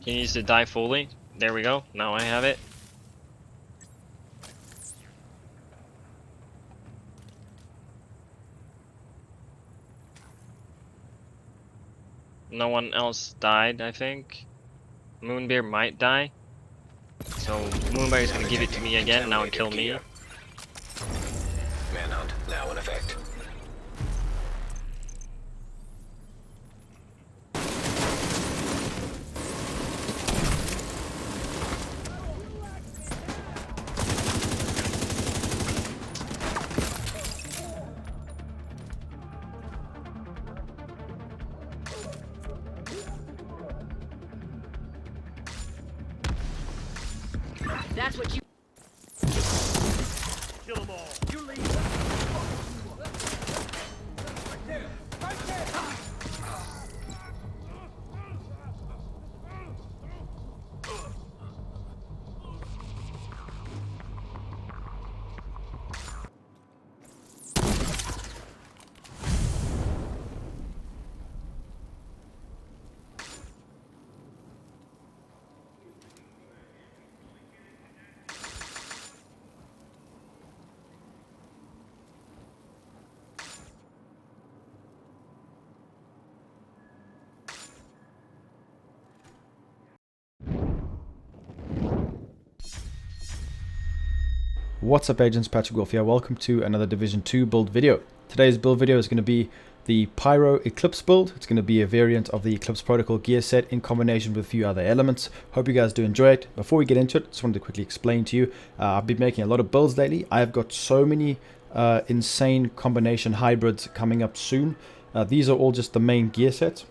He needs to die fully. There we go. Now I have it. No one else died, I think. Moonbear might die. So Moonbear is gonna give it to me again now and kill me. Manhunt now in effect. That's what you. Kill them all. You leave. Right there. Right there. What's up agents, Patrick Wolf here. Welcome to another Division 2 build video. Today's build video is going to be the Pyro Eclipse build. It's going to be a variant of the Eclipse protocol gear set in combination with a few other elements. Hope you guys do enjoy it. Before we get into it, just wanted to quickly explain to you, I've been making a lot of builds lately. I've got so many insane combination hybrids coming up soon. These are all just the main gear sets.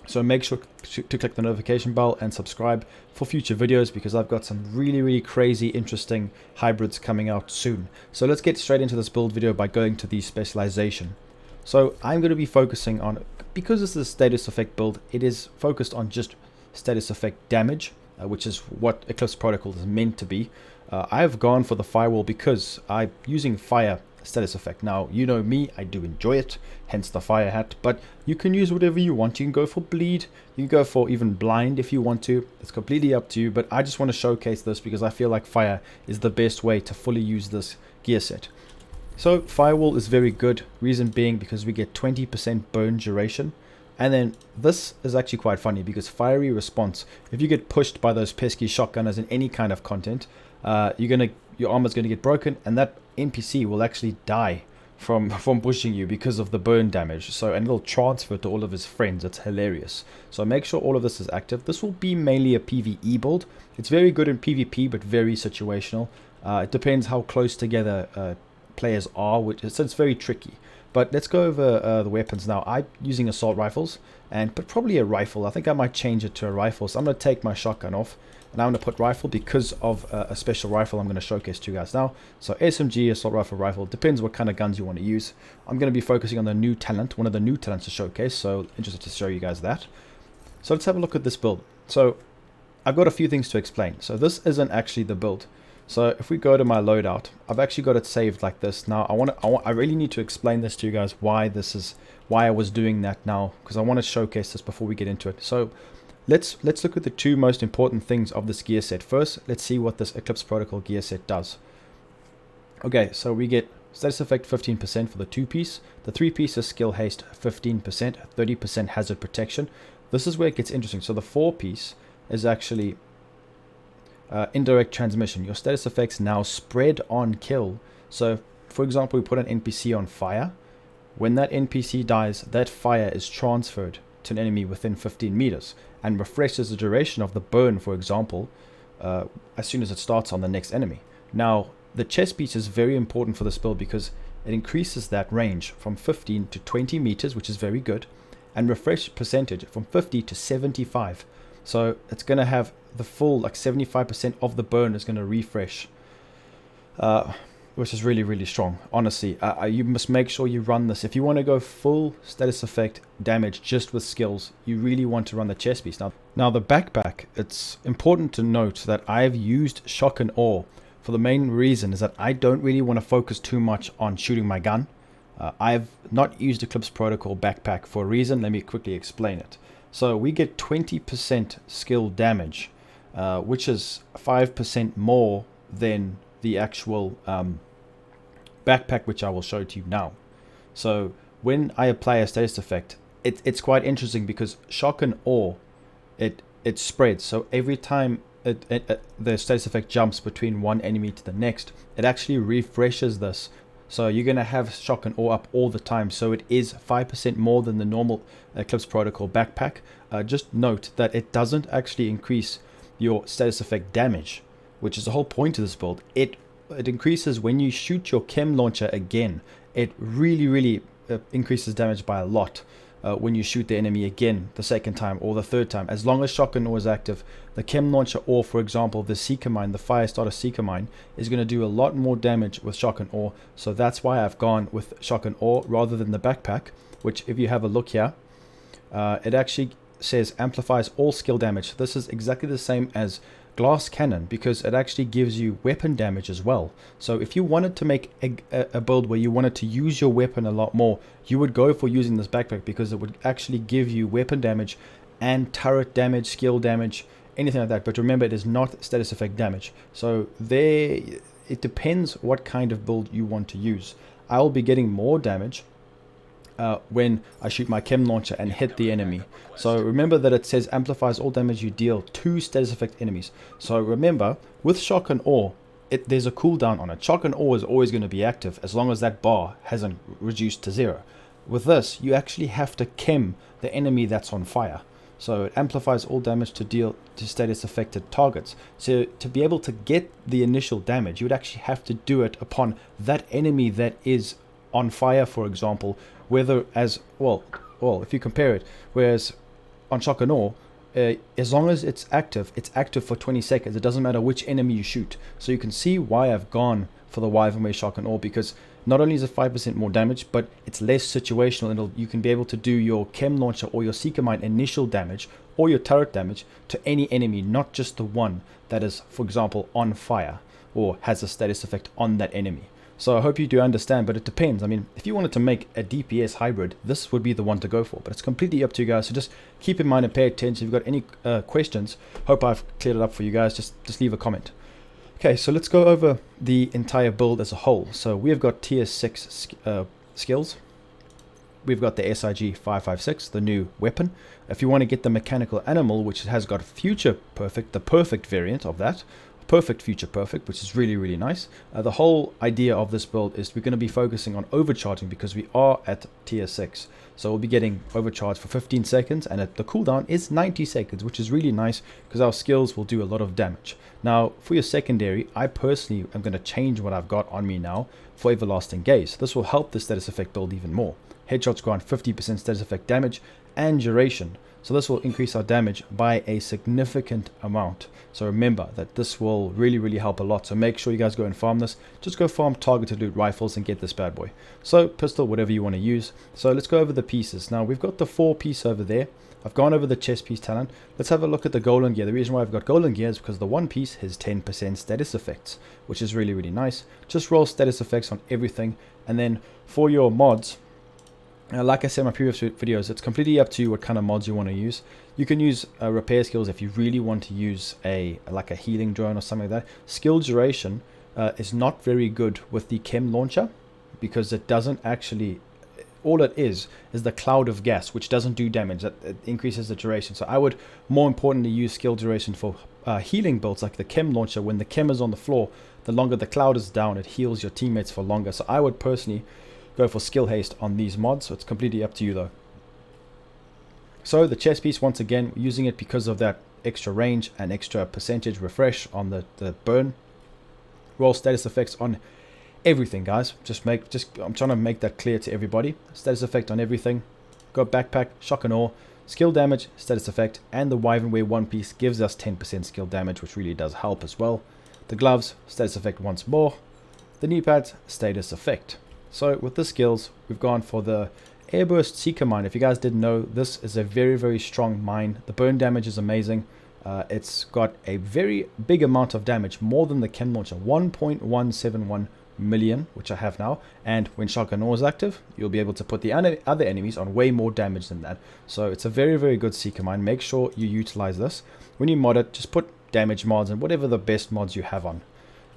So make sure to click the notification bell and subscribe for future videos because I've got some really crazy interesting hybrids coming out soon. So let's get straight into this build video by going to the specialization. So I'm going to be focusing on, because this is a status effect build, it is focused on just status effect damage, which is what Eclipse protocol is meant to be. I've gone for the firewall because I'm using fire status effect. Now, you know me, I do enjoy it, hence the fire hat, but you can use whatever you want. You can go for bleed, you can go for even blind if you want to. It's completely up to you, but I just want to showcase this because I feel like fire is the best way to fully use this gear set. So firewall is very good, reason being because we get 20% burn duration. And then this is actually quite funny because fiery response, if you get pushed by those pesky shotgunners in any kind of content, your armor's gonna get broken, and that NPC will actually die from pushing you because of the burn damage. So, and it'll transfer to all of his friends. It's hilarious. So make sure all of this is active. This will be mainly a PvE build. It's very good in PvP, but very situational. It depends how close together players are, so it's very tricky. But let's go over the weapons now. I'm using assault rifles, but probably a rifle. I think I might change it to a rifle. So I'm going to take my shotgun off, and I'm going to put rifle because of a special rifle I'm going to showcase to you guys now. So SMG, assault rifle, depends what kind of guns you want to use. I'm going to be focusing on the new talent, one of the new talents to showcase. So interested to show you guys that. So let's have a look at this build. So I've got a few things to explain. So this isn't actually the build. So if we go to my loadout, I've actually got it saved like this. Now I really need to explain this to you guys why I was doing that now, because I want to showcase this before we get into it. So let's look at the two most important things of this gear set. First, let's see what this Eclipse protocol gear set does. Okay, so we get status effect 15% for the 2-piece. The 3-piece is skill haste 15%, 30% hazard protection. This is where it gets interesting. So the 4-piece is actually indirect transmission. Your status effects now spread on kill. So for example, we put an NPC on fire. When that NPC dies, that fire is transferred to an enemy within 15 meters and refreshes the duration of the burn, for example, as soon as it starts on the next enemy. Now the chest piece is very important for this build because it increases that range from 15 to 20 meters, which is very good, and refresh percentage from 50 to 75. So it's going to have the full, like 75% of the burn is going to refresh, which is really strong. Honestly, you must make sure you run this. If you want to go full status effect damage just with skills, you really want to run the chest piece. Now the backpack, it's important to note that I've used shock and awe for the main reason is that I don't really want to focus too much on shooting my gun. I've not used Eclipse protocol backpack for a reason. Let me quickly explain it. So we get 20% skill damage, which is 5% more than the actual backpack, which I will show to you now. So when I apply a status effect, it's quite interesting because shock and awe, it spreads. So every time the status effect jumps between one enemy to the next, it actually refreshes this. So you're going to have shock and awe up all the time. So it is 5% more than the normal Eclipse Protocol backpack. Just note that it doesn't actually increase your status effect damage, which is the whole point of this build. It increases when you shoot your Chem launcher again. It really increases damage by a lot when you shoot the enemy again the second time or the third time. As long as shock and awe is active, the Chem launcher, or for example the Seeker Mine, the fire starter Seeker Mine, is going to do a lot more damage with shock and awe. So that's why I've gone with shock and awe rather than the backpack, which if you have a look here, it actually says amplifies all skill damage. This is exactly the same as glass cannon because it actually gives you weapon damage as well. So if you wanted to make a build where you wanted to use your weapon a lot more, you would go for using this backpack because it would actually give you weapon damage and turret damage, skill damage, anything like that. But remember, it is not status effect damage. So it depends what kind of build you want to use. I will be getting more damage when I shoot my Chem launcher and hit the enemy. So remember that it says amplifies all damage you deal to status effect enemies. So remember, with shock and awe, there's a cooldown on it. Shock and awe is always going to be active as long as that bar hasn't reduced to 0. With this, you actually have to chem the enemy that's on fire. So it amplifies all damage to deal to status affected targets. So to be able to get the initial damage, you would actually have to do it upon that enemy that is on fire, for example, whether as well if you compare it, whereas on shock and awe, as long as it's active for 20 seconds. It doesn't matter which enemy you shoot. So you can see why I've gone for the Wyvern Way shock and awe, because not only is it 5% more damage, but it's less situational, and you can be able to do your Chem launcher or your Seeker Mine initial damage or your turret damage to any enemy, not just the one that is, for example, on fire or has a status effect on that enemy. So I hope you do understand, but it depends. I mean, if you wanted to make a DPS hybrid, this would be the one to go for, but it's completely up to you guys. So just keep in mind and pay attention. If you've got any questions, hope I've cleared it up for you guys. Just leave a comment. Okay, so let's go over the entire build as a whole. So we have got tier 6 skills. We've got the SIG 556, the new weapon. If you want to get the mechanical animal, which has got future perfect, the perfect variant of that, perfect future perfect, which is really nice. The whole idea of this build is we're going to be focusing on overcharging because we are at tier 6. So we'll be getting overcharged for 15 seconds, and the cooldown is 90 seconds, which is really nice because our skills will do a lot of damage. Now for your secondary, I personally am going to change what I've got on me now for Everlasting Gaze. This will help the status effect build even more. Headshots grant 50% status effect damage and duration. So this will increase our damage by a significant amount. So remember that this will really help a lot. So make sure you guys go and farm this. Just go farm targeted loot rifles and get this bad boy. So pistol, whatever you want to use. So let's go over the pieces. Now we've got the 4 piece over there. I've gone over the chest piece talent. Let's have a look at the golden gear. The reason why I've got golden gear is because the 1 piece has 10% status effects, which is really nice. Just roll status effects on everything. And then for your mods, like I said in my previous videos, it's completely up to you what kind of mods you want to use. You can use repair skills if you really want to use like a healing drone or something like that. Skill duration is not very good with the Chem launcher because it doesn't actually, all it is the cloud of gas, which doesn't do damage. It increases the duration. So I would more importantly use skill duration for healing builds like the Chem launcher. When the Chem is on the floor, the longer the cloud is down, it heals your teammates for longer. So I would personally go for skill haste on these mods. So it's completely up to you though. So the chest piece, once again, using it because of that extra range and extra percentage refresh on the burn. Roll status effects on everything, guys. I'm trying to make that clear to everybody. Status effect on everything. Got backpack, shock and awe, skill damage, status effect, and the Wyvern Way 1 piece gives us 10% skill damage, which really does help as well. The gloves, status effect once more. The knee pads, status effect. So with the skills, we've gone for the Airburst Seeker Mine. If you guys didn't know, this is a very strong mine. The burn damage is amazing. It's got a very big amount of damage, more than the Chem launcher, 1.171 million, which I have now, and when shotgun ore is active, you'll be able to put the other enemies on way more damage than that. So it's a very, very good seeker mine. Make sure you utilize this. When you mod it, just put damage mods and whatever the best mods you have on.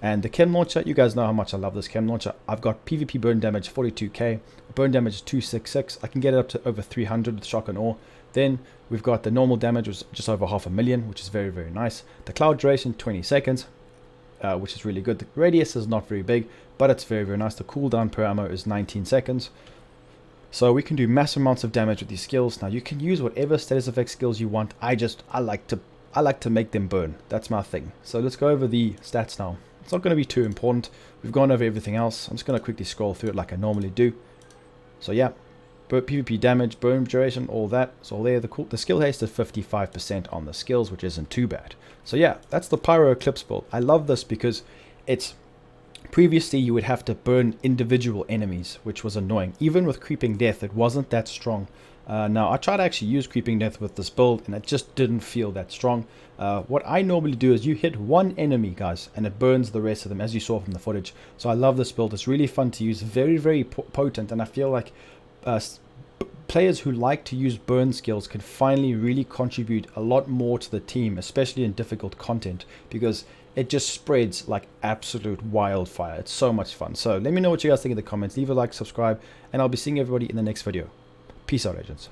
And the chem launcher, you guys know how much I love this chem launcher. I've got PvP burn damage 42k, burn damage is 266. I can get it up to over 300 with shotgun ore. Then we've got the normal damage, was just over 500,000, which is very, very nice. The cloud duration 20 seconds, which is really good. The radius is not very big, but it's very, very nice. The cooldown per ammo is 19 seconds. So we can do massive amounts of damage with these skills. Now you can use whatever status effect skills you want. I like to make them burn. That's my thing. So let's go over the stats now. It's not going to be too important. We've gone over everything else. I'm just going to quickly scroll through it like I normally do. So yeah, PvP damage, burn duration, all that. It's all there. The skill haste is 55% on the skills, which isn't too bad. So yeah, that's the Pyro Eclipse build. I love this because it's... Previously, you would have to burn individual enemies, which was annoying. Even with Creeping Death, it wasn't that strong. Now, I tried to actually use Creeping Death with this build, and it just didn't feel that strong. What I normally do is you hit one enemy, guys, and it burns the rest of them, as you saw from the footage. So I love this build. It's really fun to use, very, very potent, and I feel like players who like to use burn skills can finally really contribute a lot more to the team, especially in difficult content, because it just spreads like absolute wildfire. It's so much fun. So let me know what you guys think in the comments. Leave a like, subscribe, and I'll be seeing everybody in the next video. Peace out, agents.